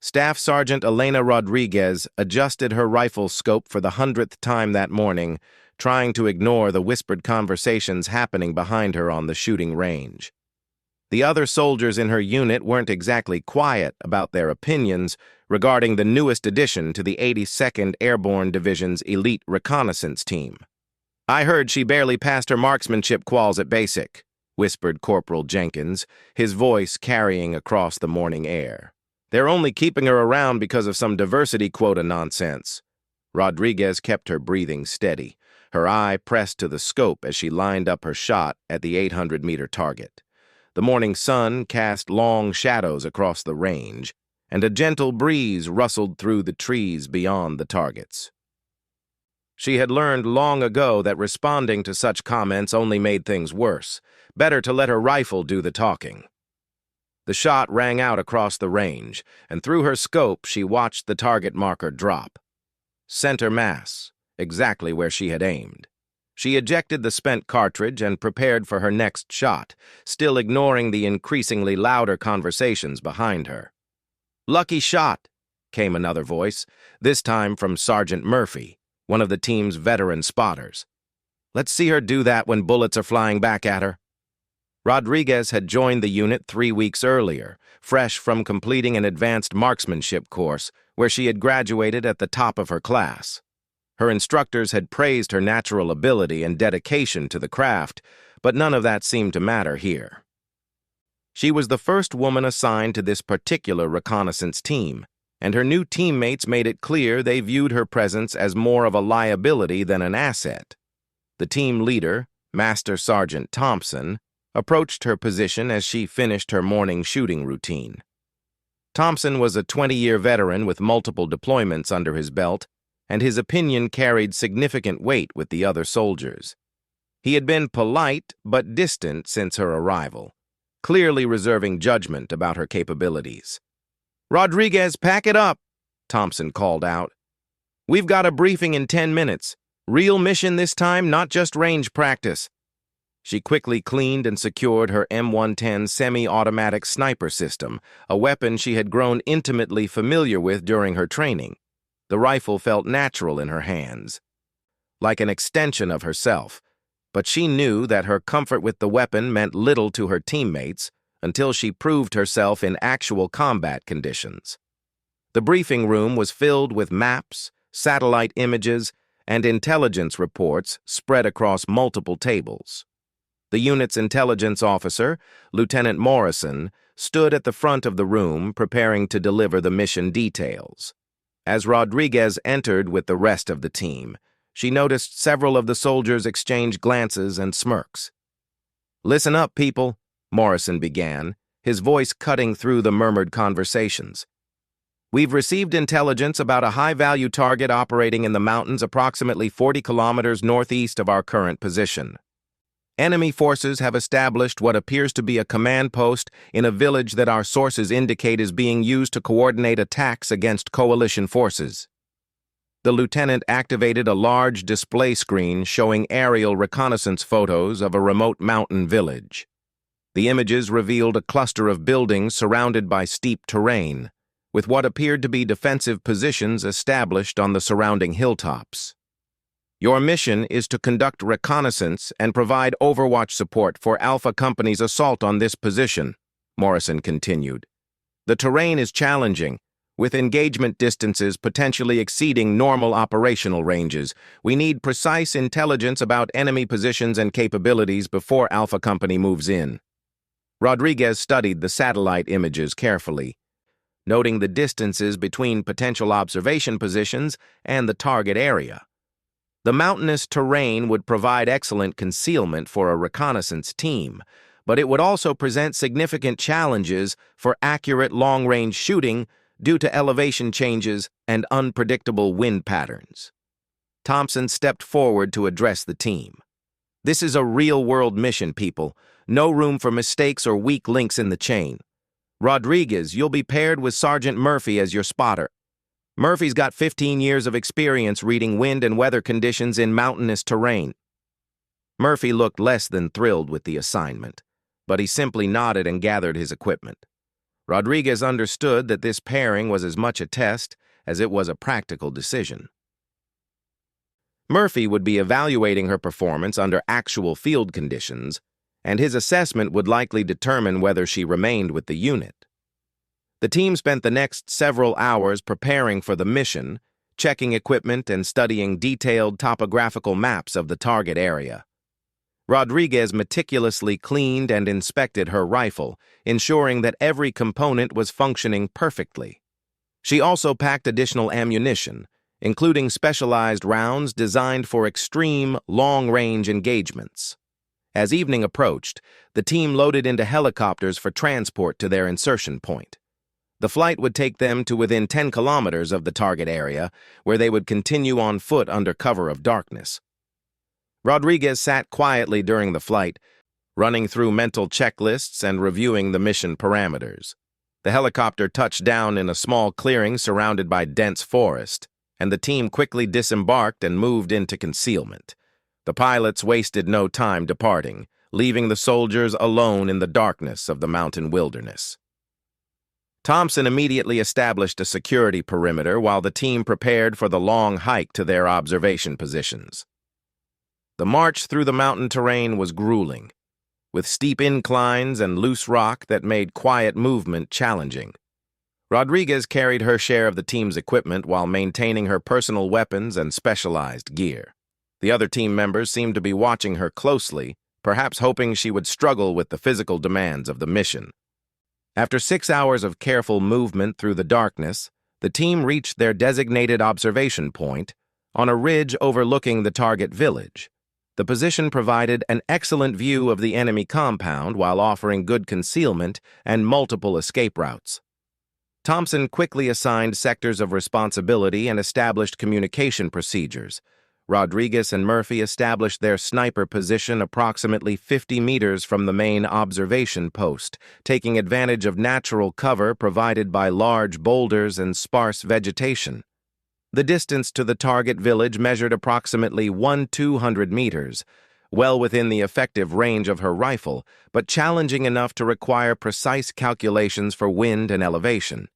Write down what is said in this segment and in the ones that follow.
Staff Sergeant Elena Rodriguez adjusted her rifle scope for the 100th time that morning, trying to ignore the whispered conversations happening behind her on the shooting range. The other soldiers in her unit weren't exactly quiet about their opinions regarding the newest addition to the 82nd Airborne Division's elite reconnaissance team. "I heard she barely passed her marksmanship quals at basic," whispered Corporal Jenkins, his voice carrying across the morning air. "They're only keeping her around because of some diversity quota nonsense." Rodriguez kept her breathing steady, her eye pressed to the scope as she lined up her shot at the 800-meter target. The morning sun cast long shadows across the range, and a gentle breeze rustled through the trees beyond the targets. She had learned long ago that responding to such comments only made things worse. Better to let her rifle do the talking. The shot rang out across the range, and through her scope she watched the target marker drop. Center mass, exactly where she had aimed. She ejected the spent cartridge and prepared for her next shot, still ignoring the increasingly louder conversations behind her. "Lucky shot," came another voice, this time from Sergeant Murphy, one of the team's veteran spotters. "Let's see her do that when bullets are flying back at her." Rodriguez had joined the unit 3 weeks earlier, fresh from completing an advanced marksmanship course where she had graduated at the top of her class. Her instructors had praised her natural ability and dedication to the craft, but none of that seemed to matter here. She was the first woman assigned to this particular reconnaissance team, and her new teammates made it clear they viewed her presence as more of a liability than an asset. The team leader, Master Sergeant Thompson, approached her position as she finished her morning shooting routine. Thompson was a 20-year veteran with multiple deployments under his belt, and his opinion carried significant weight with the other soldiers. He had been polite but distant since her arrival, clearly reserving judgment about her capabilities. "Rodriguez, pack it up," Thompson called out. "We've got a briefing in 10 minutes. Real mission this time, not just range practice." She quickly cleaned and secured her M110 semi-automatic sniper system, a weapon she had grown intimately familiar with during her training. The rifle felt natural in her hands, like an extension of herself, but she knew that her comfort with the weapon meant little to her teammates until she proved herself in actual combat conditions. The briefing room was filled with maps, satellite images, and intelligence reports spread across multiple tables. The unit's intelligence officer, Lieutenant Morrison, stood at the front of the room preparing to deliver the mission details. As Rodriguez entered with the rest of the team, she noticed several of the soldiers exchange glances and smirks. "Listen up, people," Morrison began, his voice cutting through the murmured conversations. "We've received intelligence about a high-value target operating in the mountains approximately 40 kilometers northeast of our current position. Enemy forces have established what appears to be a command post in a village that our sources indicate is being used to coordinate attacks against coalition forces." The lieutenant activated a large display screen showing aerial reconnaissance photos of a remote mountain village. The images revealed a cluster of buildings surrounded by steep terrain, with what appeared to be defensive positions established on the surrounding hilltops. "Your mission is to conduct reconnaissance and provide overwatch support for Alpha Company's assault on this position," Morrison continued. "The terrain is challenging, with engagement distances potentially exceeding normal operational ranges. We need precise intelligence about enemy positions and capabilities before Alpha Company moves in." Rodriguez studied the satellite images carefully, noting the distances between potential observation positions and the target area. The mountainous terrain would provide excellent concealment for a reconnaissance team, but it would also present significant challenges for accurate long-range shooting due to elevation changes and unpredictable wind patterns. Thompson stepped forward to address the team. "This is a real-world mission, people. No room for mistakes or weak links in the chain. Rodriguez, you'll be paired with Sergeant Murphy as your spotter. Murphy's got 15 years of experience reading wind and weather conditions in mountainous terrain." Murphy looked less than thrilled with the assignment, but he simply nodded and gathered his equipment. Rodriguez understood that this pairing was as much a test as it was a practical decision. Murphy would be evaluating her performance under actual field conditions, and his assessment would likely determine whether she remained with the unit. The team spent the next several hours preparing for the mission, checking equipment and studying detailed topographical maps of the target area. Rodriguez meticulously cleaned and inspected her rifle, ensuring that every component was functioning perfectly. She also packed additional ammunition, including specialized rounds designed for extreme, long-range engagements. As evening approached, the team loaded into helicopters for transport to their insertion point. The flight would take them to within 10 kilometers of the target area, where they would continue on foot under cover of darkness. Rodriguez sat quietly during the flight, running through mental checklists and reviewing the mission parameters. The helicopter touched down in a small clearing surrounded by dense forest, and the team quickly disembarked and moved into concealment. The pilots wasted no time departing, leaving the soldiers alone in the darkness of the mountain wilderness. Thompson immediately established a security perimeter while the team prepared for the long hike to their observation positions. The march through the mountain terrain was grueling, with steep inclines and loose rock that made quiet movement challenging. Rodriguez carried her share of the team's equipment while maintaining her personal weapons and specialized gear. The other team members seemed to be watching her closely, perhaps hoping she would struggle with the physical demands of the mission. After 6 hours of careful movement through the darkness, the team reached their designated observation point on a ridge overlooking the target village. The position provided an excellent view of the enemy compound while offering good concealment and multiple escape routes. Thompson quickly assigned sectors of responsibility and established communication procedures. Rodriguez and Murphy established their sniper position approximately 50 meters from the main observation post, taking advantage of natural cover provided by large boulders and sparse vegetation. The distance to the target village measured approximately 200 meters, well within the effective range of her rifle, but challenging enough to require precise calculations for wind and elevation.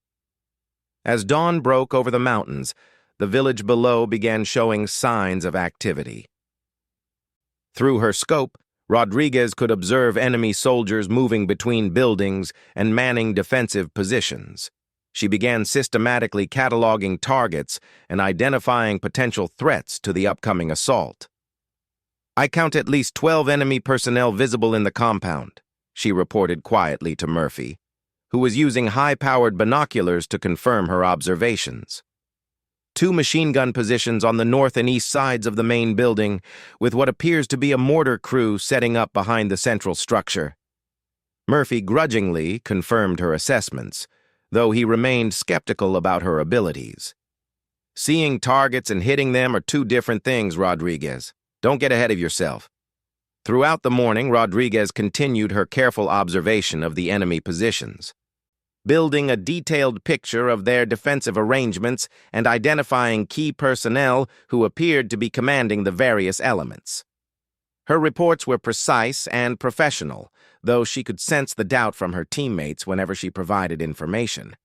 As dawn broke over the mountains, the village below began showing signs of activity. Through her scope, Rodriguez could observe enemy soldiers moving between buildings and manning defensive positions. She began systematically cataloging targets and identifying potential threats to the upcoming assault. "I count at least 12 enemy personnel visible in the compound," she reported quietly to Murphy, who was using high-powered binoculars to confirm her observations. "2 machine gun positions on the north and east sides of the main building, with what appears to be a mortar crew setting up behind the central structure." Murphy grudgingly confirmed her assessments, though he remained skeptical about her abilities. "Seeing targets and hitting them are 2 different things, Rodriguez. Don't get ahead of yourself." Throughout the morning, Rodriguez continued her careful observation of the enemy positions, building a detailed picture of their defensive arrangements and identifying key personnel who appeared to be commanding the various elements. Her reports were precise and professional, though she could sense the doubt from her teammates whenever she provided information.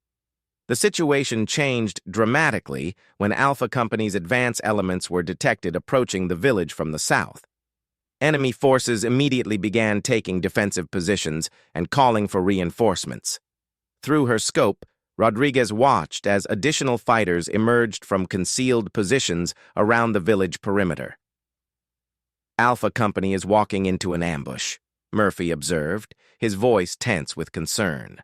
The situation changed dramatically when Alpha Company's advance elements were detected approaching the village from the south. Enemy forces immediately began taking defensive positions and calling for reinforcements. Through her scope, Rodriguez watched as additional fighters emerged from concealed positions around the village perimeter. "Alpha Company is walking into an ambush," Murphy observed, his voice tense with concern.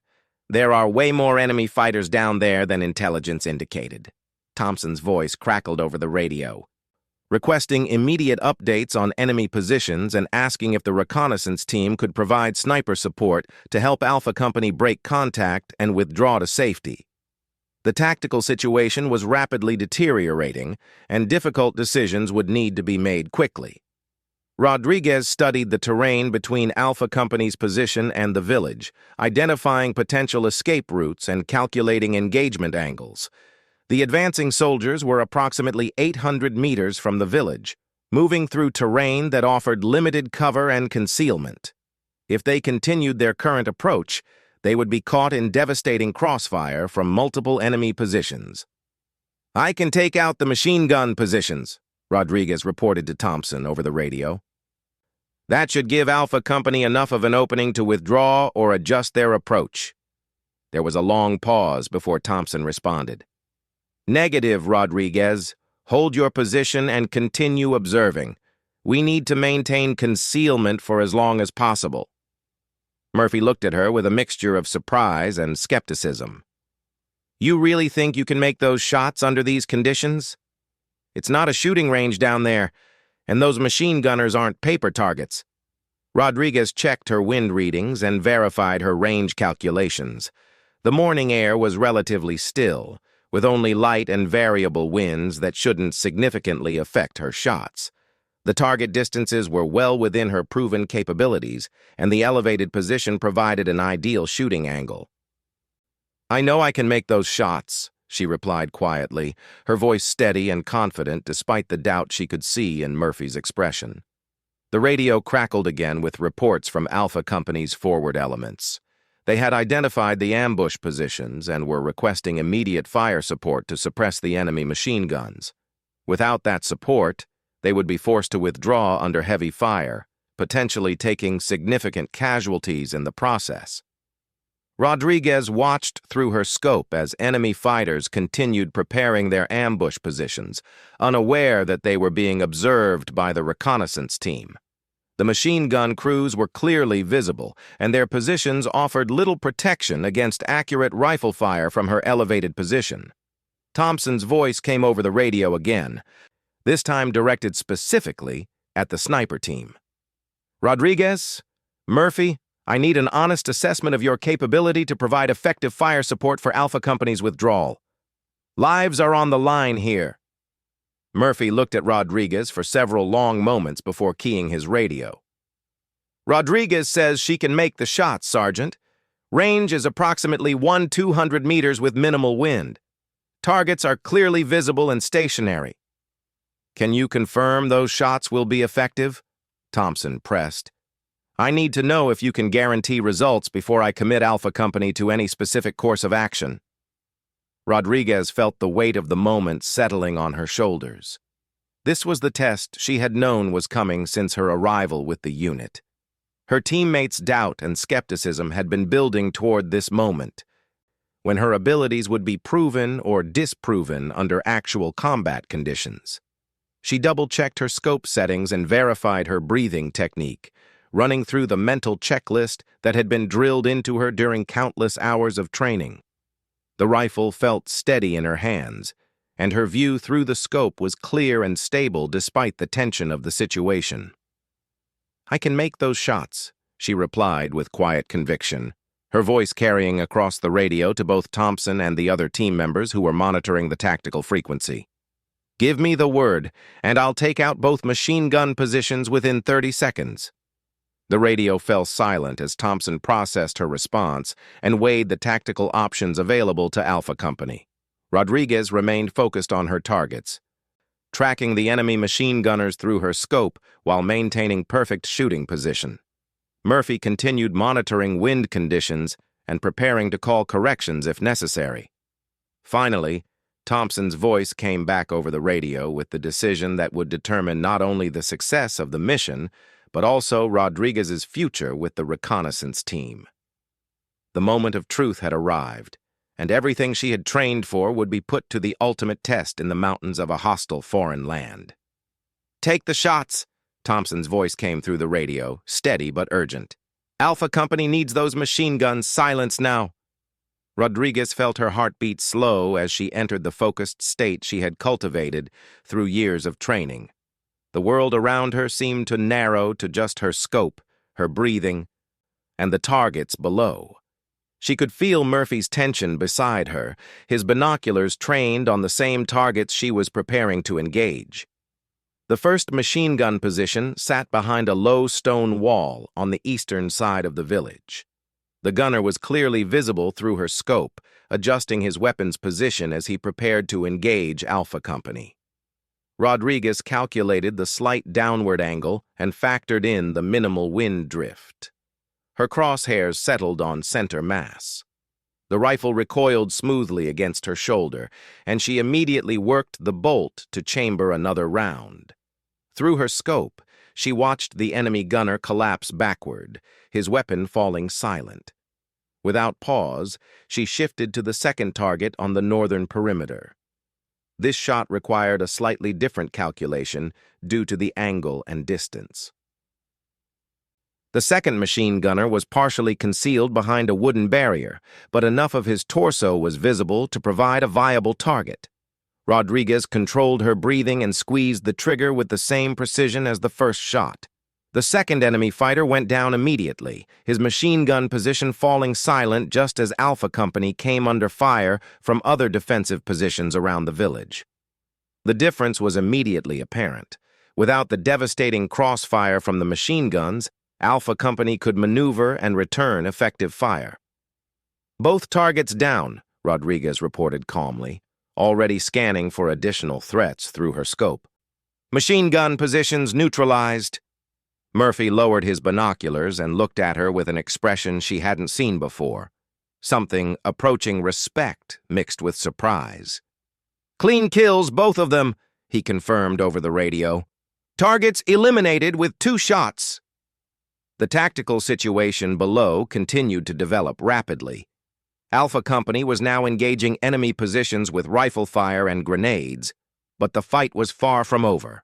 "There are way more enemy fighters down there than intelligence indicated." Thompson's voice crackled over the radio, requesting immediate updates on enemy positions and asking if the reconnaissance team could provide sniper support to help Alpha Company break contact and withdraw to safety. The tactical situation was rapidly deteriorating, and difficult decisions would need to be made quickly. Rodriguez studied the terrain between Alpha Company's position and the village, identifying potential escape routes and calculating engagement angles. The advancing soldiers were approximately 800 meters from the village, moving through terrain that offered limited cover and concealment. If they continued their current approach, They would be caught in devastating crossfire from multiple enemy positions. "I can take out the machine gun positions," Rodriguez reported to Thompson over the radio. "That should give Alpha Company enough of an opening to withdraw or adjust their approach." There was a long pause before Thompson responded. "Negative, Rodriguez. Hold your position and continue observing. We need to maintain concealment for as long as possible." Murphy looked at her with a mixture of surprise and skepticism. "You really think you can make those shots under these conditions? It's not a shooting range down there, and those machine gunners aren't paper targets." Rodriguez checked her wind readings and verified her range calculations. The morning air was relatively still, with only light and variable winds that shouldn't significantly affect her shots. The target distances were well within her proven capabilities, and the elevated position provided an ideal shooting angle. "I know I can make those shots," she replied quietly, her voice steady and confident despite the doubt she could see in Murphy's expression. The radio crackled again with reports from Alpha Company's forward elements. They had identified the ambush positions and were requesting immediate fire support to suppress the enemy machine guns. Without that support, they would be forced to withdraw under heavy fire, potentially taking significant casualties in the process. Rodriguez watched through her scope as enemy fighters continued preparing their ambush positions, unaware that they were being observed by the reconnaissance team. The machine gun crews were clearly visible, and their positions offered little protection against accurate rifle fire from her elevated position. Thompson's voice came over the radio again, this time directed specifically at the sniper team. "Rodriguez, Murphy, I need an honest assessment of your capability to provide effective fire support for Alpha Company's withdrawal. Lives are on the line here." Murphy looked at Rodriguez for several long moments before keying his radio. "Rodriguez says she can make the shots, Sergeant. Range is approximately 1-200 meters with minimal wind. Targets are clearly visible and stationary." "Can you confirm those shots will be effective?" Thompson pressed. "I need to know if you can guarantee results before I commit Alpha Company to any specific course of action." Rodriguez felt the weight of the moment settling on her shoulders. This was the test she had known was coming since her arrival with the unit. Her teammates' doubt and skepticism had been building toward this moment, when her abilities would be proven or disproven under actual combat conditions. She double-checked her scope settings and verified her breathing technique, running through the mental checklist that had been drilled into her during countless hours of training. The rifle felt steady in her hands, and her view through the scope was clear and stable despite the tension of the situation. "I can make those shots," she replied with quiet conviction, her voice carrying across the radio to both Thompson and the other team members who were monitoring the tactical frequency. "Give me the word, and I'll take out both machine gun positions within 30 seconds. The radio fell silent as Thompson processed her response and weighed the tactical options available to Alpha Company. Rodriguez remained focused on her targets, tracking the enemy machine gunners through her scope while maintaining perfect shooting position. Murphy continued monitoring wind conditions and preparing to call corrections if necessary. Finally, Thompson's voice came back over the radio with the decision that would determine not only the success of the mission, but also Rodriguez's future with the reconnaissance team. The moment of truth had arrived, and everything she had trained for would be put to the ultimate test in the mountains of a hostile foreign land. "Take the shots," Thompson's voice came through the radio, steady but urgent. "Alpha Company needs those machine guns silenced now." Rodriguez felt her heartbeat slow as she entered the focused state she had cultivated through years of training. The world around her seemed to narrow to just her scope, her breathing, and the targets below. She could feel Murphy's tension beside her, his binoculars trained on the same targets she was preparing to engage. The first machine gun position sat behind a low stone wall on the eastern side of the village. The gunner was clearly visible through her scope, adjusting his weapon's position as he prepared to engage Alpha Company. Rodriguez calculated the slight downward angle and factored in the minimal wind drift. Her crosshairs settled on center mass. The rifle recoiled smoothly against her shoulder, and she immediately worked the bolt to chamber another round. Through her scope, she watched the enemy gunner collapse backward, his weapon falling silent. Without pause, she shifted to the second target on the northern perimeter. This shot required a slightly different calculation due to the angle and distance. The second machine gunner was partially concealed behind a wooden barrier, but enough of his torso was visible to provide a viable target. Rodriguez controlled her breathing and squeezed the trigger with the same precision as the first shot. The second enemy fighter went down immediately, his machine gun position falling silent just as Alpha Company came under fire from other defensive positions around the village. The difference was immediately apparent. Without the devastating crossfire from the machine guns, Alpha Company could maneuver and return effective fire. "Both targets down," Rodriguez reported calmly, already scanning for additional threats through her scope. "Machine gun positions neutralized." Murphy lowered his binoculars and looked at her with an expression she hadn't seen before, something approaching respect mixed with surprise. "Clean kills, both of them," he confirmed over the radio. "Targets eliminated with 2 shots." The tactical situation below continued to develop rapidly. Alpha Company was now engaging enemy positions with rifle fire and grenades, but the fight was far from over.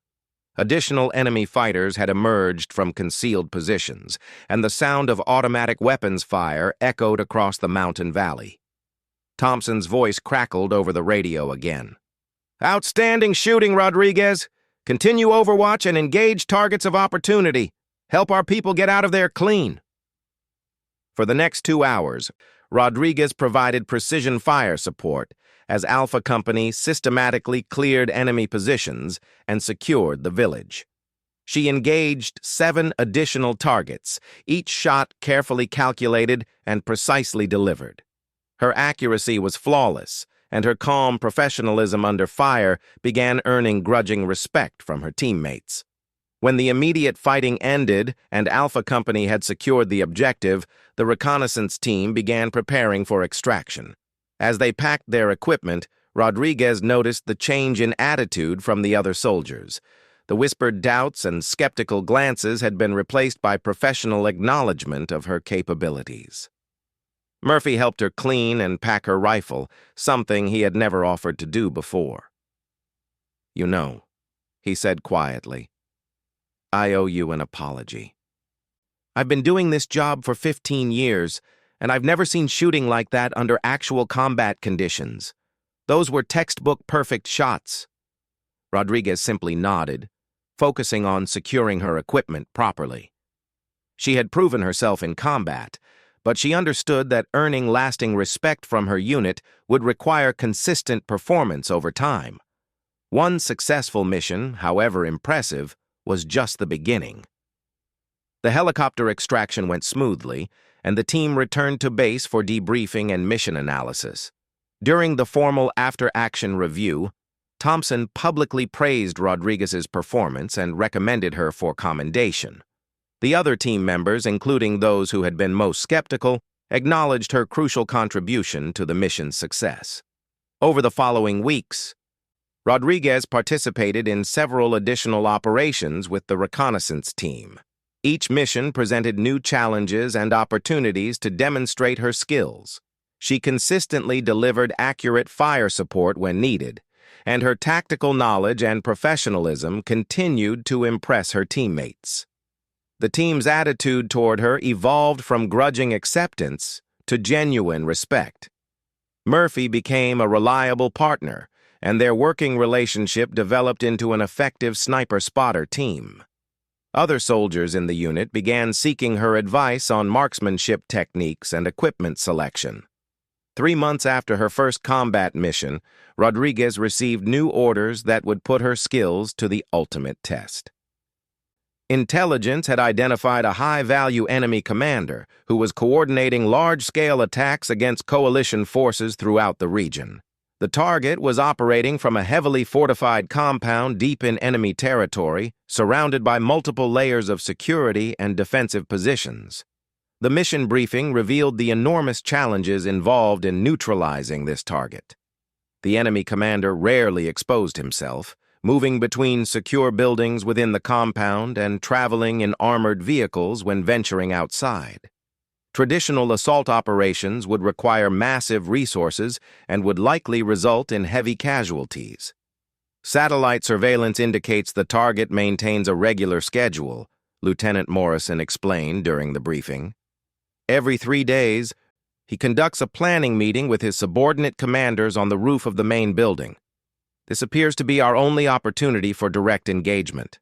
Additional enemy fighters had emerged from concealed positions, and the sound of automatic weapons fire echoed across the mountain valley. Thompson's voice crackled over the radio again. "Outstanding shooting, Rodriguez. Continue Overwatch and engage targets of opportunity. Help our people get out of there clean." For the next 2 hours, Rodriguez provided precision fire support as Alpha Company systematically cleared enemy positions and secured the village. She engaged 7 additional targets, each shot carefully calculated and precisely delivered. Her accuracy was flawless, and her calm professionalism under fire began earning grudging respect from her teammates. When the immediate fighting ended and Alpha Company had secured the objective, the reconnaissance team began preparing for extraction. As they packed their equipment, Rodriguez noticed the change in attitude from the other soldiers. The whispered doubts and skeptical glances had been replaced by professional acknowledgement of her capabilities. Murphy helped her clean and pack her rifle, something he had never offered to do before. "You know," he said quietly, "I owe you an apology. I've been doing this job for 15 years, and I've never seen shooting like that under actual combat conditions. Those were textbook perfect shots." Rodriguez simply nodded, focusing on securing her equipment properly. She had proven herself in combat, but she understood that earning lasting respect from her unit would require consistent performance over time. One successful mission, however impressive, was just the beginning. The helicopter extraction went smoothly, and the team returned to base for debriefing and mission analysis. During the formal after-action review, Thompson publicly praised Rodriguez's performance and recommended her for commendation. The other team members, including those who had been most skeptical, acknowledged her crucial contribution to the mission's success. Over the following weeks, Rodriguez participated in several additional operations with the reconnaissance team. Each mission presented new challenges and opportunities to demonstrate her skills. She consistently delivered accurate fire support when needed, and her tactical knowledge and professionalism continued to impress her teammates. The team's attitude toward her evolved from grudging acceptance to genuine respect. Murphy became a reliable partner, and their working relationship developed into an effective sniper-spotter team. Other soldiers in the unit began seeking her advice on marksmanship techniques and equipment selection. 3 months after her first combat mission, Rodriguez received new orders that would put her skills to the ultimate test. Intelligence had identified a high-value enemy commander who was coordinating large-scale attacks against coalition forces throughout the region. The target was operating from a heavily fortified compound deep in enemy territory, surrounded by multiple layers of security and defensive positions. The mission briefing revealed the enormous challenges involved in neutralizing this target. The enemy commander rarely exposed himself, moving between secure buildings within the compound and traveling in armored vehicles when venturing outside. Traditional assault operations would require massive resources and would likely result in heavy casualties. Satellite surveillance indicates the target maintains a regular schedule, Lieutenant Morrison explained during the briefing. Every 3 days, he conducts a planning meeting with his subordinate commanders on the roof of the main building. This appears to be our only opportunity for direct engagement.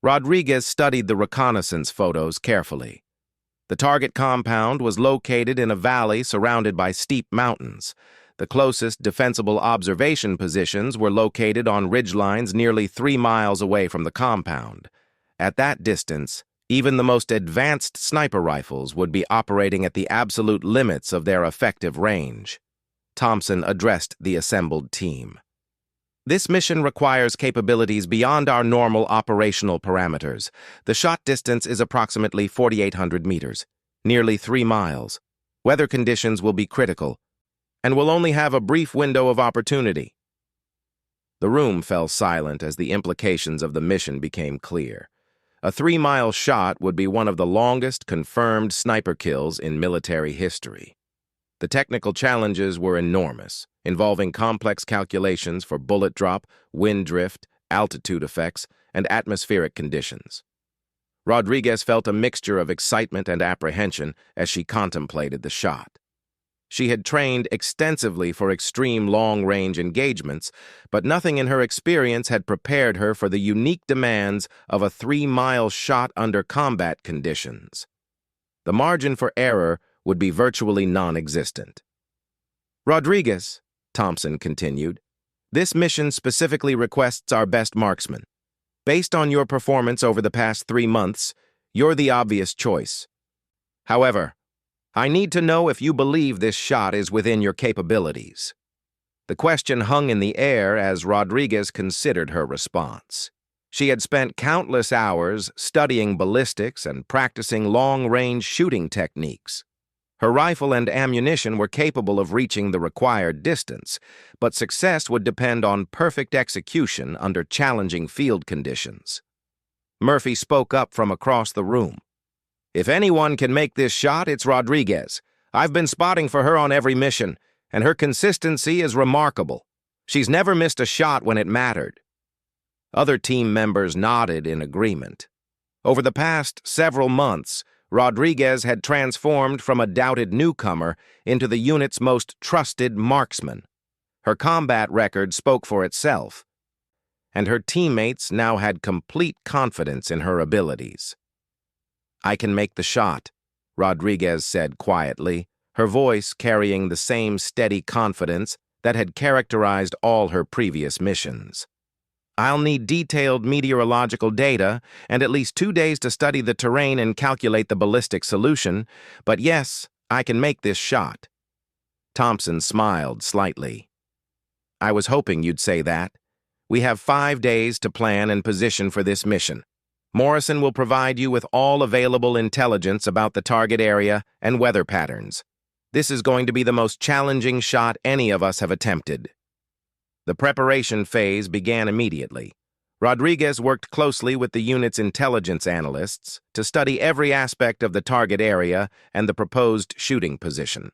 Rodriguez studied the reconnaissance photos carefully. The target compound was located in a valley surrounded by steep mountains. The closest defensible observation positions were located on ridgelines nearly 3 miles away from the compound. At that distance, even the most advanced sniper rifles would be operating at the absolute limits of their effective range. Thompson addressed the assembled team. This mission requires capabilities beyond our normal operational parameters. The shot distance is approximately 4,800 meters, nearly 3 miles. Weather conditions will be critical, and will only have a brief window of opportunity. The room fell silent as the implications of the mission became clear. A 3-mile shot would be one of the longest confirmed sniper kills in military history. The technical challenges were enormous, involving complex calculations for bullet drop, wind drift, altitude effects, and atmospheric conditions. Rodriguez felt a mixture of excitement and apprehension as she contemplated the shot. She had trained extensively for extreme long-range engagements, but nothing in her experience had prepared her for the unique demands of a 3-mile shot under combat conditions. The margin for error would be virtually non-existent. Rodriguez, Thompson continued, this mission specifically requests our best marksman. Based on your performance over the past 3 months, you're the obvious choice. However, I need to know if you believe this shot is within your capabilities. The question hung in the air as Rodriguez considered her response. She had spent countless hours studying ballistics and practicing long-range shooting techniques. Her rifle and ammunition were capable of reaching the required distance, but success would depend on perfect execution under challenging field conditions. Murphy spoke up from across the room. If anyone can make this shot, it's Rodriguez. I've been spotting for her on every mission, and her consistency is remarkable. She's never missed a shot when it mattered. Other team members nodded in agreement. Over the past several months, Rodriguez had transformed from a doubted newcomer into the unit's most trusted marksman. Her combat record spoke for itself, and her teammates now had complete confidence in her abilities. I can make the shot, Rodriguez said quietly, her voice carrying the same steady confidence that had characterized all her previous missions. I'll need detailed meteorological data and at least 2 days to study the terrain and calculate the ballistic solution, but yes, I can make this shot. Thompson smiled slightly. I was hoping you'd say that. We have 5 days to plan and position for this mission. Morrison will provide you with all available intelligence about the target area and weather patterns. This is going to be the most challenging shot any of us have attempted. The preparation phase began immediately. Rodriguez worked closely with the unit's intelligence analysts to study every aspect of the target area and the proposed shooting position.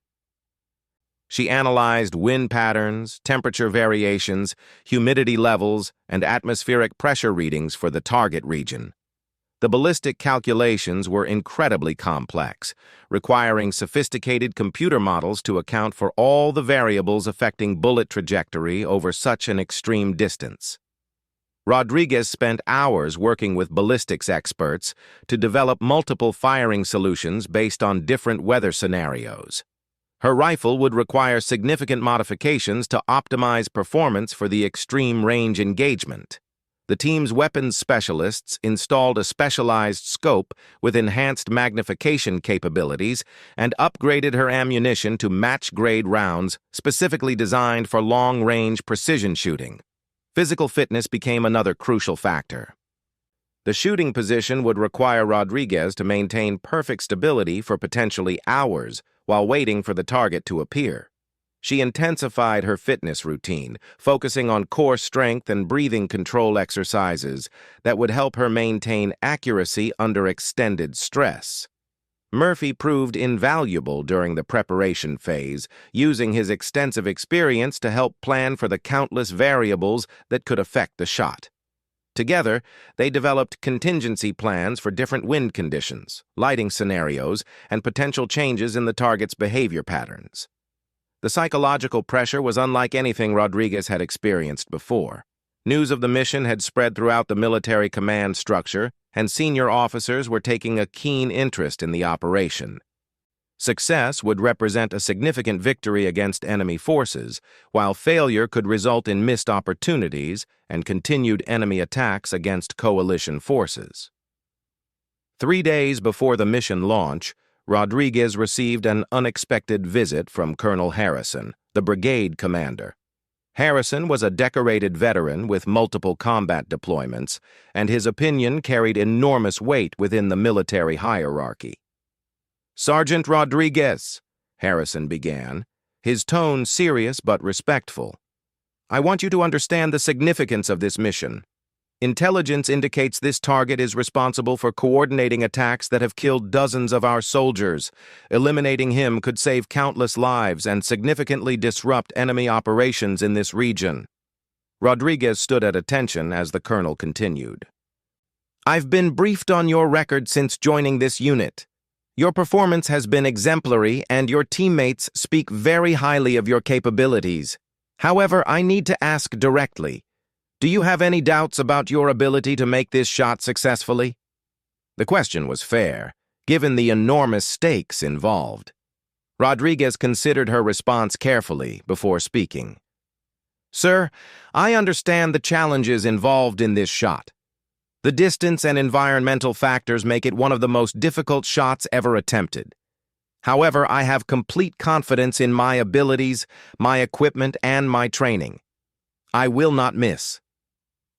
She analyzed wind patterns, temperature variations, humidity levels, and atmospheric pressure readings for the target region. The ballistic calculations were incredibly complex, requiring sophisticated computer models to account for all the variables affecting bullet trajectory over such an extreme distance. Rodriguez spent hours working with ballistics experts to develop multiple firing solutions based on different weather scenarios. Her rifle would require significant modifications to optimize performance for the extreme range engagement. The team's weapons specialists installed a specialized scope with enhanced magnification capabilities and upgraded her ammunition to match-grade rounds specifically designed for long-range precision shooting. Physical fitness became another crucial factor. The shooting position would require Rodriguez to maintain perfect stability for potentially hours while waiting for the target to appear. She intensified her fitness routine, focusing on core strength and breathing control exercises that would help her maintain accuracy under extended stress. Murphy proved invaluable during the preparation phase, using his extensive experience to help plan for the countless variables that could affect the shot. Together, they developed contingency plans for different wind conditions, lighting scenarios, and potential changes in the target's behavior patterns. The psychological pressure was unlike anything Rodriguez had experienced before. News of the mission had spread throughout the military command structure, and senior officers were taking a keen interest in the operation. Success would represent a significant victory against enemy forces, while failure could result in missed opportunities and continued enemy attacks against coalition forces. 3 days before the mission launch, Rodriguez received an unexpected visit from Colonel Harrison, the brigade commander. Harrison was a decorated veteran with multiple combat deployments, and his opinion carried enormous weight within the military hierarchy. "Sergeant Rodriguez," Harrison began, his tone serious but respectful. "I want you to understand the significance of this mission. Intelligence indicates this target is responsible for coordinating attacks that have killed dozens of our soldiers. Eliminating him could save countless lives and significantly disrupt enemy operations in this region." Rodriguez stood at attention as the colonel continued. "I've been briefed on your record since joining this unit. Your performance has been exemplary, and your teammates speak very highly of your capabilities. However, I need to ask directly, do you have any doubts about your ability to make this shot successfully?" The question was fair, given the enormous stakes involved. Rodriguez considered her response carefully before speaking. "Sir, I understand the challenges involved in this shot. The distance and environmental factors make it one of the most difficult shots ever attempted. However, I have complete confidence in my abilities, my equipment, and my training. I will not miss."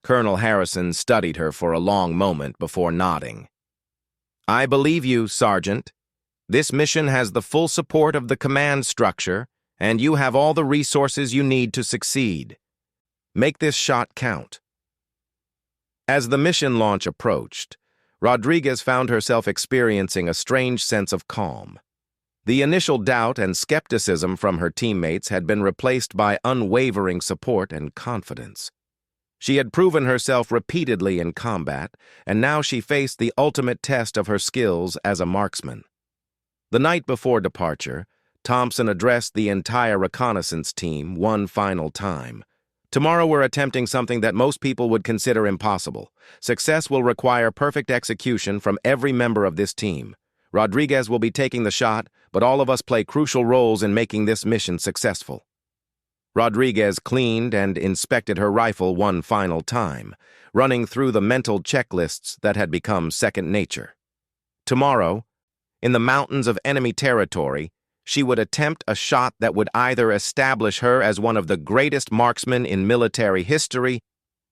Colonel Harrison studied her for a long moment before nodding. "I believe you, Sergeant. This mission has the full support of the command structure, and you have all the resources you need to succeed. Make this shot count." As the mission launch approached, Rodriguez found herself experiencing a strange sense of calm. The initial doubt and skepticism from her teammates had been replaced by unwavering support and confidence. She had proven herself repeatedly in combat, and now she faced the ultimate test of her skills as a marksman. The night before departure, Thompson addressed the entire reconnaissance team one final time. "Tomorrow we're attempting something that most people would consider impossible. Success will require perfect execution from every member of this team. Rodriguez will be taking the shot, but all of us play crucial roles in making this mission successful." Rodriguez cleaned and inspected her rifle one final time, running through the mental checklists that had become second nature. Tomorrow, in the mountains of enemy territory, she would attempt a shot that would either establish her as one of the greatest marksmen in military history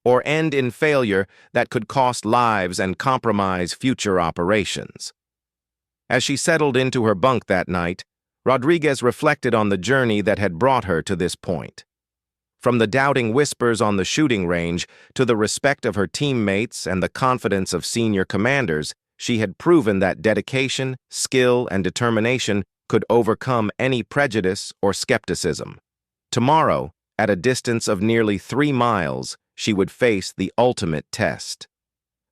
or end in failure that could cost lives and compromise future operations. As she settled into her bunk that night, Rodriguez reflected on the journey that had brought her to this point. From the doubting whispers on the shooting range to the respect of her teammates and the confidence of senior commanders, she had proven that dedication, skill, and determination could overcome any prejudice or skepticism. Tomorrow, at a distance of nearly 3 miles, she would face the ultimate test.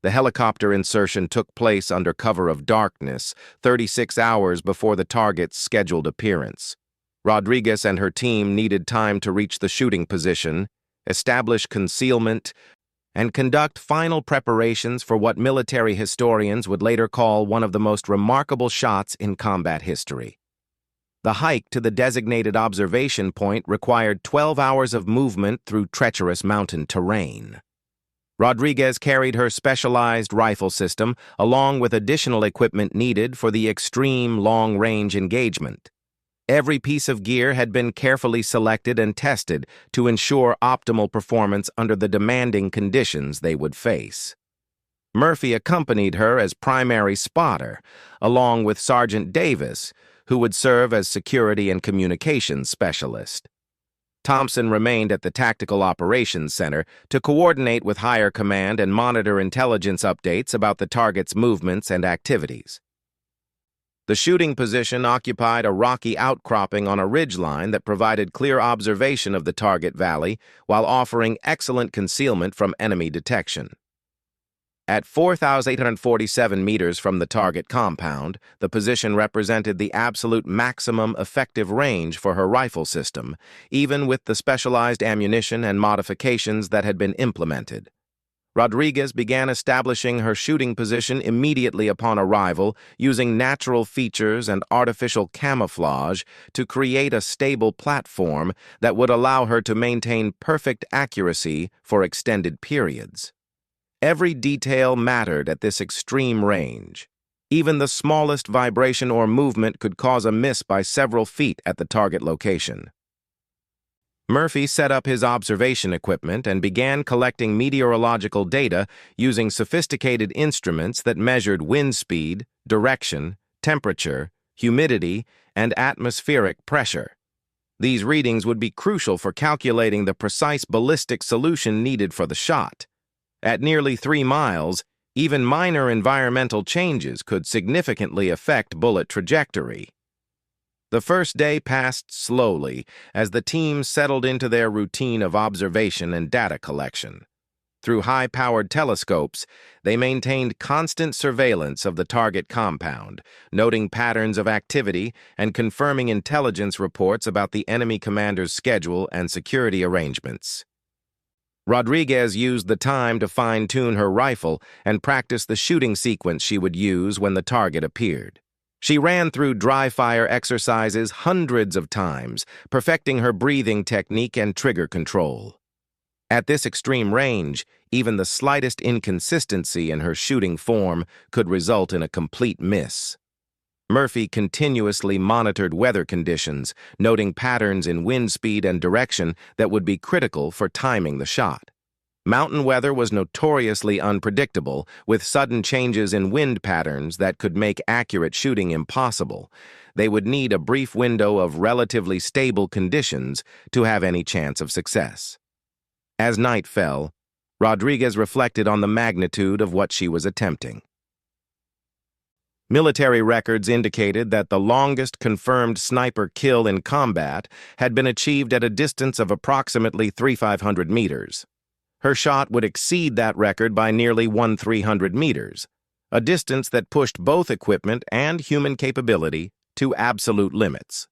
The helicopter insertion took place under cover of darkness, 36 hours before the target's scheduled appearance. Rodriguez and her team needed time to reach the shooting position, establish concealment, and conduct final preparations for what military historians would later call one of the most remarkable shots in combat history. The hike to the designated observation point required 12 hours of movement through treacherous mountain terrain. Rodriguez carried her specialized rifle system along with additional equipment needed for the extreme long-range engagement. Every piece of gear had been carefully selected and tested to ensure optimal performance under the demanding conditions they would face. Murphy accompanied her as primary spotter, along with Sergeant Davis, who would serve as security and communications specialist. Thompson remained at the Tactical Operations Center to coordinate with higher command and monitor intelligence updates about the target's movements and activities. The shooting position occupied a rocky outcropping on a ridgeline that provided clear observation of the target valley while offering excellent concealment from enemy detection. At 4,847 meters from the target compound, the position represented the absolute maximum effective range for her rifle system, even with the specialized ammunition and modifications that had been implemented. Rodriguez began establishing her shooting position immediately upon arrival, using natural features and artificial camouflage to create a stable platform that would allow her to maintain perfect accuracy for extended periods. Every detail mattered at this extreme range. Even the smallest vibration or movement could cause a miss by several feet at the target location. Murphy set up his observation equipment and began collecting meteorological data using sophisticated instruments that measured wind speed, direction, temperature, humidity, and atmospheric pressure. These readings would be crucial for calculating the precise ballistic solution needed for the shot. At nearly 3 miles, even minor environmental changes could significantly affect bullet trajectory. The first day passed slowly as the team settled into their routine of observation and data collection. Through high-powered telescopes, they maintained constant surveillance of the target compound, noting patterns of activity and confirming intelligence reports about the enemy commander's schedule and security arrangements. Rodriguez used the time to fine-tune her rifle and practice the shooting sequence she would use when the target appeared. She ran through dry-fire exercises hundreds of times, perfecting her breathing technique and trigger control. At this extreme range, even the slightest inconsistency in her shooting form could result in a complete miss. Murphy continuously monitored weather conditions, noting patterns in wind speed and direction that would be critical for timing the shot. Mountain weather was notoriously unpredictable, with sudden changes in wind patterns that could make accurate shooting impossible. They would need a brief window of relatively stable conditions to have any chance of success. As night fell, Rodriguez reflected on the magnitude of what she was attempting. Military records indicated that the longest confirmed sniper kill in combat had been achieved at a distance of approximately 3,500 meters. Her shot would exceed that record by nearly 1,300 meters, a distance that pushed both equipment and human capability to absolute limits.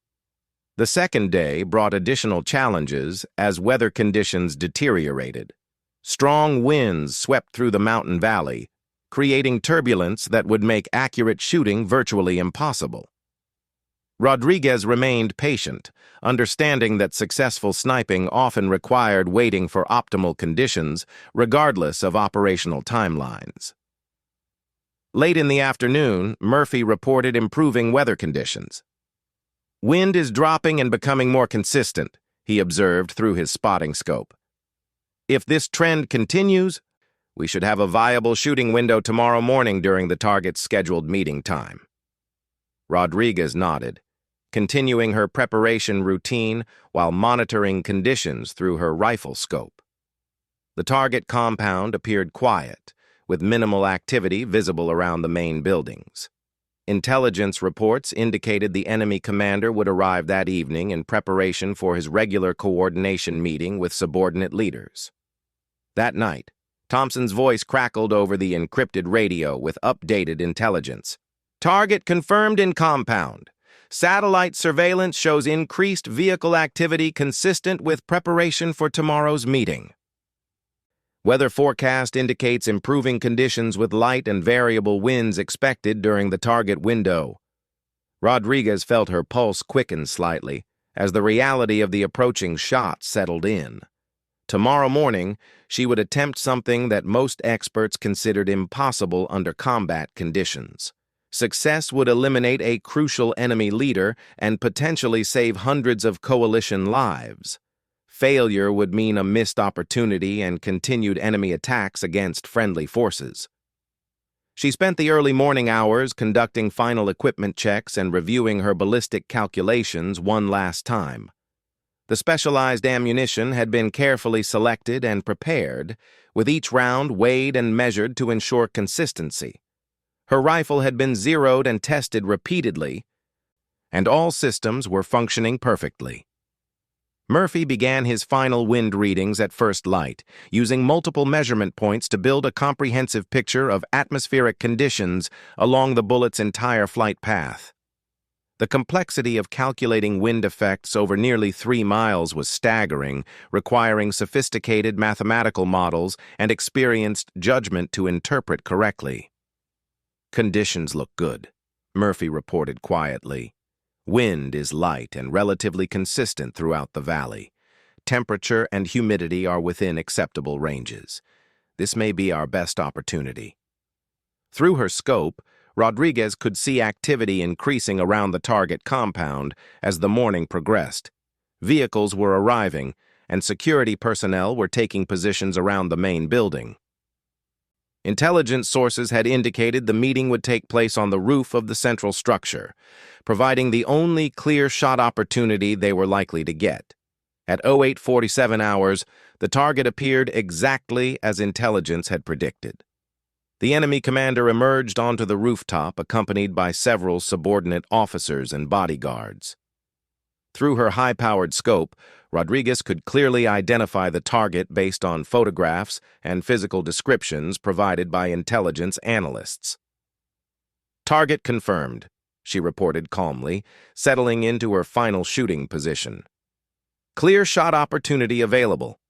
The second day brought additional challenges as weather conditions deteriorated. Strong winds swept through the mountain valley, creating turbulence that would make accurate shooting virtually impossible. Rodriguez remained patient, understanding that successful sniping often required waiting for optimal conditions, regardless of operational timelines. Late in the afternoon, Murphy reported improving weather conditions. "Wind is dropping and becoming more consistent," he observed through his spotting scope. "If this trend continues, we should have a viable shooting window tomorrow morning during the target's scheduled meeting time." Rodriguez nodded, continuing her preparation routine while monitoring conditions through her rifle scope. The target compound appeared quiet, with minimal activity visible around the main buildings. Intelligence reports indicated the enemy commander would arrive that evening in preparation for his regular coordination meeting with subordinate leaders. That night, Thompson's voice crackled over the encrypted radio with updated intelligence. "Target confirmed in compound. Satellite surveillance shows increased vehicle activity consistent with preparation for tomorrow's meeting. Weather forecast indicates improving conditions with light and variable winds expected during the target window." Rodriguez felt her pulse quicken slightly as the reality of the approaching shot settled in. Tomorrow morning, she would attempt something that most experts considered impossible under combat conditions. Success would eliminate a crucial enemy leader and potentially save hundreds of coalition lives. Failure would mean a missed opportunity and continued enemy attacks against friendly forces. She spent the early morning hours conducting final equipment checks and reviewing her ballistic calculations one last time. The specialized ammunition had been carefully selected and prepared, with each round weighed and measured to ensure consistency. Her rifle had been zeroed and tested repeatedly, and all systems were functioning perfectly. Murphy began his final wind readings at first light, using multiple measurement points to build a comprehensive picture of atmospheric conditions along the bullet's entire flight path. The complexity of calculating wind effects over nearly 3 miles was staggering, requiring sophisticated mathematical models and experienced judgment to interpret correctly. "Conditions look good," Murphy reported quietly. "Wind is light and relatively consistent throughout the valley. Temperature and humidity are within acceptable ranges. This may be our best opportunity." Through her scope, Rodriguez could see activity increasing around the target compound as the morning progressed. Vehicles were arriving, and security personnel were taking positions around the main building. Intelligence sources had indicated the meeting would take place on the roof of the central structure, providing the only clear shot opportunity they were likely to get. At 08:47 hours, the target appeared exactly as intelligence had predicted. The enemy commander emerged onto the rooftop, accompanied by several subordinate officers and bodyguards. Through her high-powered scope, Rodriguez could clearly identify the target based on photographs and physical descriptions provided by intelligence analysts. "Target confirmed," she reported calmly, settling into her final shooting position. "Clear shot opportunity available."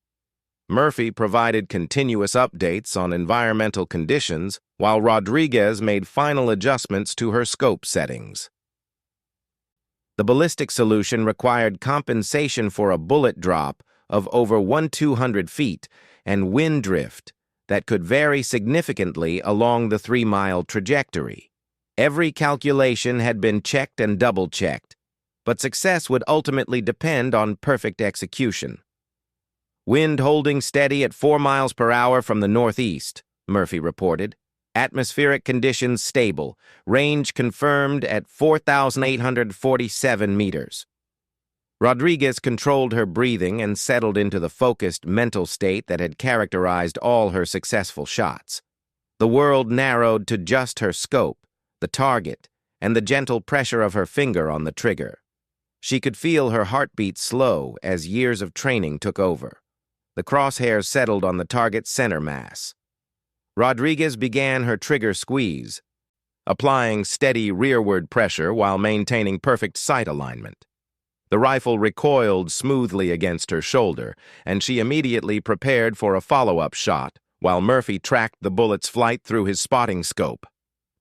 Murphy provided continuous updates on environmental conditions while Rodriguez made final adjustments to her scope settings. The ballistic solution required compensation for a bullet drop of over 1,200 feet and wind drift that could vary significantly along the 3-mile trajectory. Every calculation had been checked and double-checked, but success would ultimately depend on perfect execution. "Wind holding steady at 4 miles per hour from the northeast," Murphy reported. "Atmospheric conditions stable. Range confirmed at 4,847 meters. Rodriguez controlled her breathing and settled into the focused mental state that had characterized all her successful shots. The world narrowed to just her scope, the target, and the gentle pressure of her finger on the trigger. She could feel her heartbeat slow as years of training took over. The crosshairs settled on the target's center mass. Rodriguez began her trigger squeeze, applying steady rearward pressure while maintaining perfect sight alignment. The rifle recoiled smoothly against her shoulder, and she immediately prepared for a follow-up shot, while Murphy tracked the bullet's flight through his spotting scope.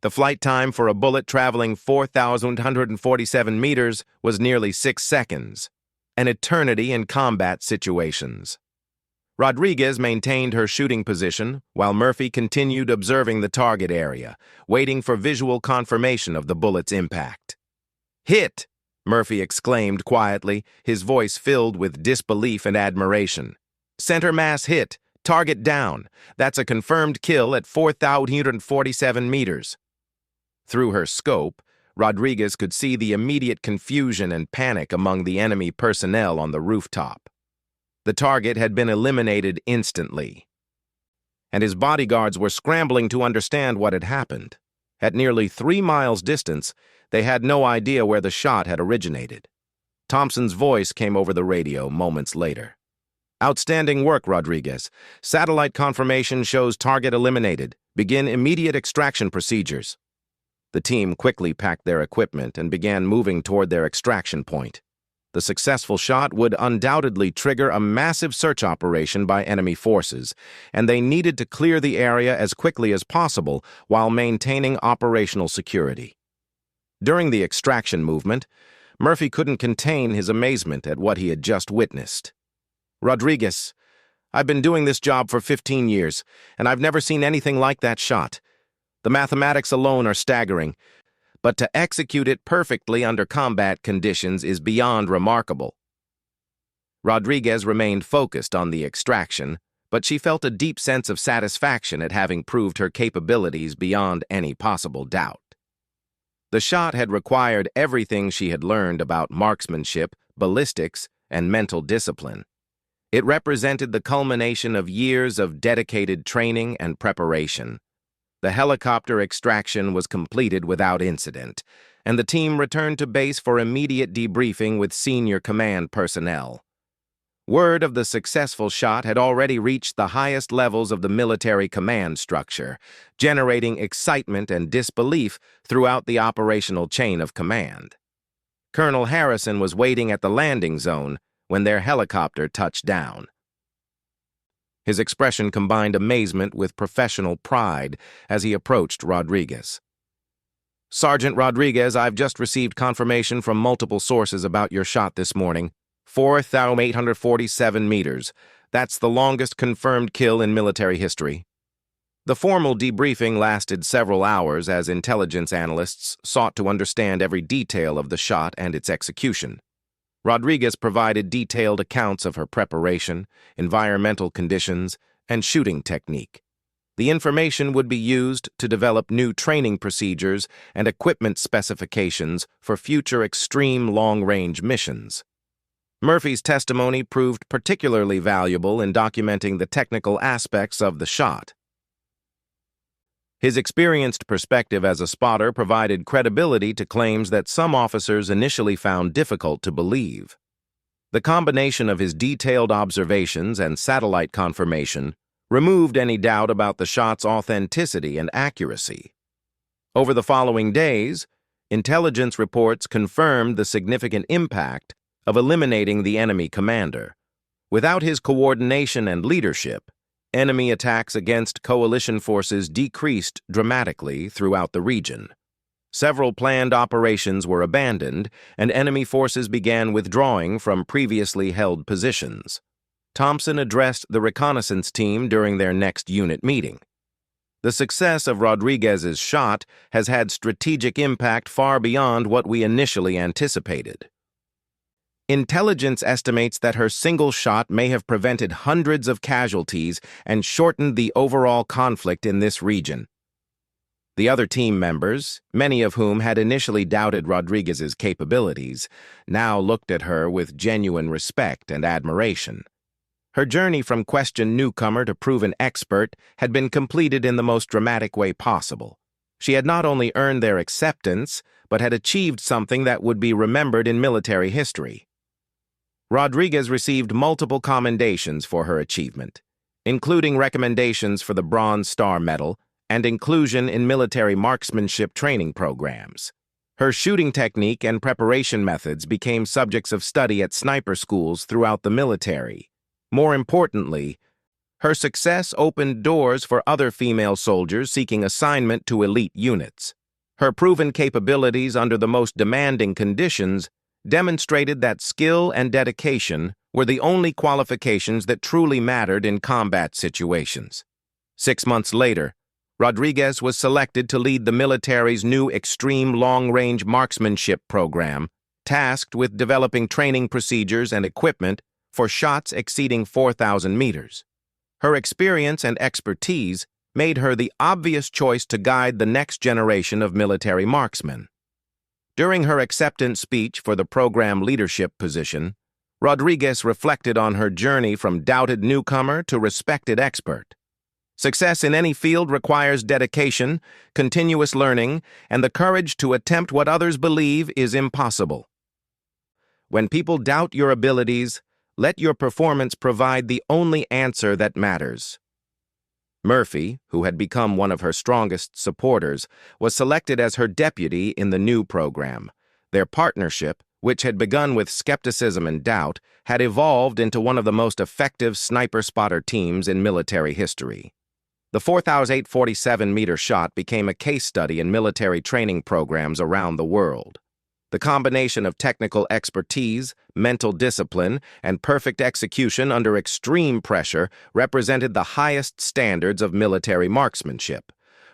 The flight time for a bullet traveling 4,147 meters was nearly 6 seconds, an eternity in combat situations. Rodriguez maintained her shooting position while Murphy continued observing the target area, waiting for visual confirmation of the bullet's impact. "Hit!" Murphy exclaimed quietly, his voice filled with disbelief and admiration. "Center mass hit. Target down. That's a confirmed kill at 4,147 meters. Through her scope, Rodriguez could see the immediate confusion and panic among the enemy personnel on the rooftop. The target had been eliminated instantly, and his bodyguards were scrambling to understand what had happened. At nearly 3 miles distance, they had no idea where the shot had originated. Thompson's voice came over the radio moments later. "Outstanding work, Rodriguez. Satellite confirmation shows target eliminated. Begin immediate extraction procedures." The team quickly packed their equipment and began moving toward their extraction point. The successful shot would undoubtedly trigger a massive search operation by enemy forces, and they needed to clear the area as quickly as possible while maintaining operational security. During the extraction movement, Murphy couldn't contain his amazement at what he had just witnessed. "Rodriguez, I've been doing this job for 15 years, and I've never seen anything like that shot. The mathematics alone are staggering, but to execute it perfectly under combat conditions is beyond remarkable." Rodriguez remained focused on the extraction, but she felt a deep sense of satisfaction at having proved her capabilities beyond any possible doubt. The shot had required everything she had learned about marksmanship, ballistics, and mental discipline. It represented the culmination of years of dedicated training and preparation. The helicopter extraction was completed without incident, and the team returned to base for immediate debriefing with senior command personnel. Word of the successful shot had already reached the highest levels of the military command structure, generating excitement and disbelief throughout the operational chain of command. Colonel Harrison was waiting at the landing zone when their helicopter touched down. His expression combined amazement with professional pride as he approached Rodriguez. "Sergeant Rodriguez, I've just received confirmation from multiple sources about your shot this morning. 4,847 meters. That's the longest confirmed kill in military history." The formal debriefing lasted several hours as intelligence analysts sought to understand every detail of the shot and its execution. Rodriguez provided detailed accounts of her preparation, environmental conditions, and shooting technique. The information would be used to develop new training procedures and equipment specifications for future extreme long-range missions. Murphy's testimony proved particularly valuable in documenting the technical aspects of the shot. His experienced perspective as a spotter provided credibility to claims that some officers initially found difficult to believe. The combination of his detailed observations and satellite confirmation removed any doubt about the shot's authenticity and accuracy. Over the following days, intelligence reports confirmed the significant impact of eliminating the enemy commander. Without his coordination and leadership, enemy attacks against coalition forces decreased dramatically throughout the region. Several planned operations were abandoned, and enemy forces began withdrawing from previously held positions. Thompson addressed the reconnaissance team during their next unit meeting. The success of Rodriguez's shot has had strategic impact far beyond what we initially anticipated. Intelligence estimates that her single shot may have prevented hundreds of casualties and shortened the overall conflict in this region. The other team members, many of whom had initially doubted Rodriguez's capabilities, now looked at her with genuine respect and admiration. Her journey from questioned newcomer to proven expert had been completed in the most dramatic way possible. She had not only earned their acceptance, but had achieved something that would be remembered in military history. Rodriguez received multiple commendations for her achievement, including recommendations for the Bronze Star Medal and inclusion in military marksmanship training programs. Her shooting technique and preparation methods became subjects of study at sniper schools throughout the military. More importantly, her success opened doors for other female soldiers seeking assignment to elite units. Her proven capabilities under the most demanding conditions demonstrated that skill and dedication were the only qualifications that truly mattered in combat situations. 6 months later, Rodriguez was selected to lead the military's new extreme long-range marksmanship program, tasked with developing training procedures and equipment for shots exceeding 4,000 meters. Her experience and expertise made her the obvious choice to guide the next generation of military marksmen. During her acceptance speech for the program leadership position, Rodriguez reflected on her journey from doubted newcomer to respected expert. Success in any field requires dedication, continuous learning, and the courage to attempt what others believe is impossible. When people doubt your abilities, let your performance provide the only answer that matters. Murphy, who had become one of her strongest supporters, was selected as her deputy in the new program. Their partnership, which had begun with skepticism and doubt, had evolved into one of the most effective sniper-spotter teams in military history. The 4,847-meter shot became a case study in military training programs around the world. The combination of technical expertise, mental discipline, and perfect execution under extreme pressure represented the highest standards of military marksmanship.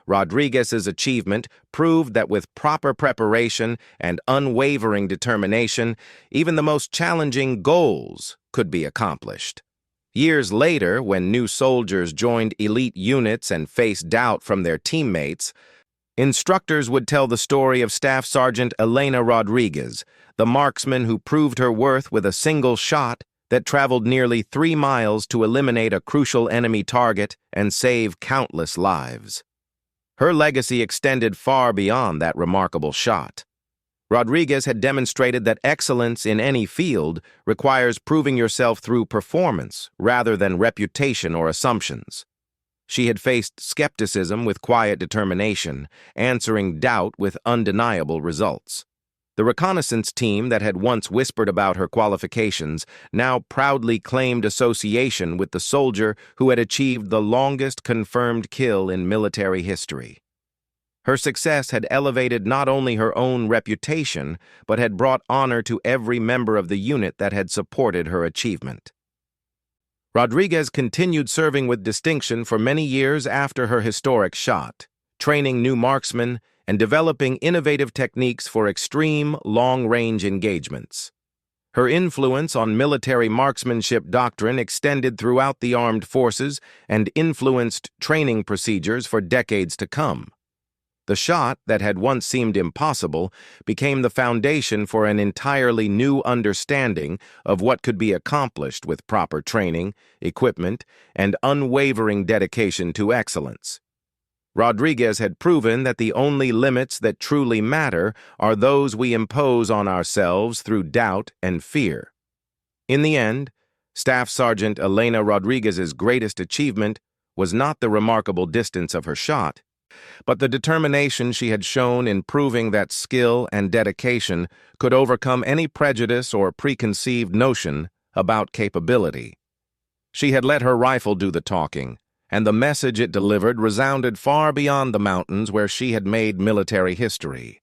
Rodriguez's achievement proved that with proper preparation and unwavering determination, even the most challenging goals could be accomplished. Years later, when new soldiers joined elite units and faced doubt from their teammates, instructors would tell the story of Staff Sergeant Elena Rodriguez, the marksman who proved her worth with a single shot that traveled nearly 3 miles to eliminate a crucial enemy target and save countless lives. Her legacy extended far beyond that remarkable shot. Rodriguez had demonstrated that excellence in any field requires proving yourself through performance rather than reputation or assumptions. She had faced skepticism with quiet determination, answering doubt with undeniable results. The reconnaissance team that had once whispered about her qualifications now proudly claimed association with the soldier who had achieved the longest confirmed kill in military history. Her success had elevated not only her own reputation, but had brought honor to every member of the unit that had supported her achievement. Rodriguez continued serving with distinction for many years after her historic shot, training new marksmen and developing innovative techniques for extreme, long-range engagements. Her influence on military marksmanship doctrine extended throughout the armed forces and influenced training procedures for decades to come. The shot that had once seemed impossible became the foundation for an entirely new understanding of what could be accomplished with proper training, equipment, and unwavering dedication to excellence. Rodriguez had proven that the only limits that truly matter are those we impose on ourselves through doubt and fear. In the end, Staff Sergeant Elena Rodriguez's greatest achievement was not the remarkable distance of her shot, but the determination she had shown in proving that skill and dedication could overcome any prejudice or preconceived notion about capability. She had let her rifle do the talking, and the message it delivered resounded far beyond the mountains where she had made military history.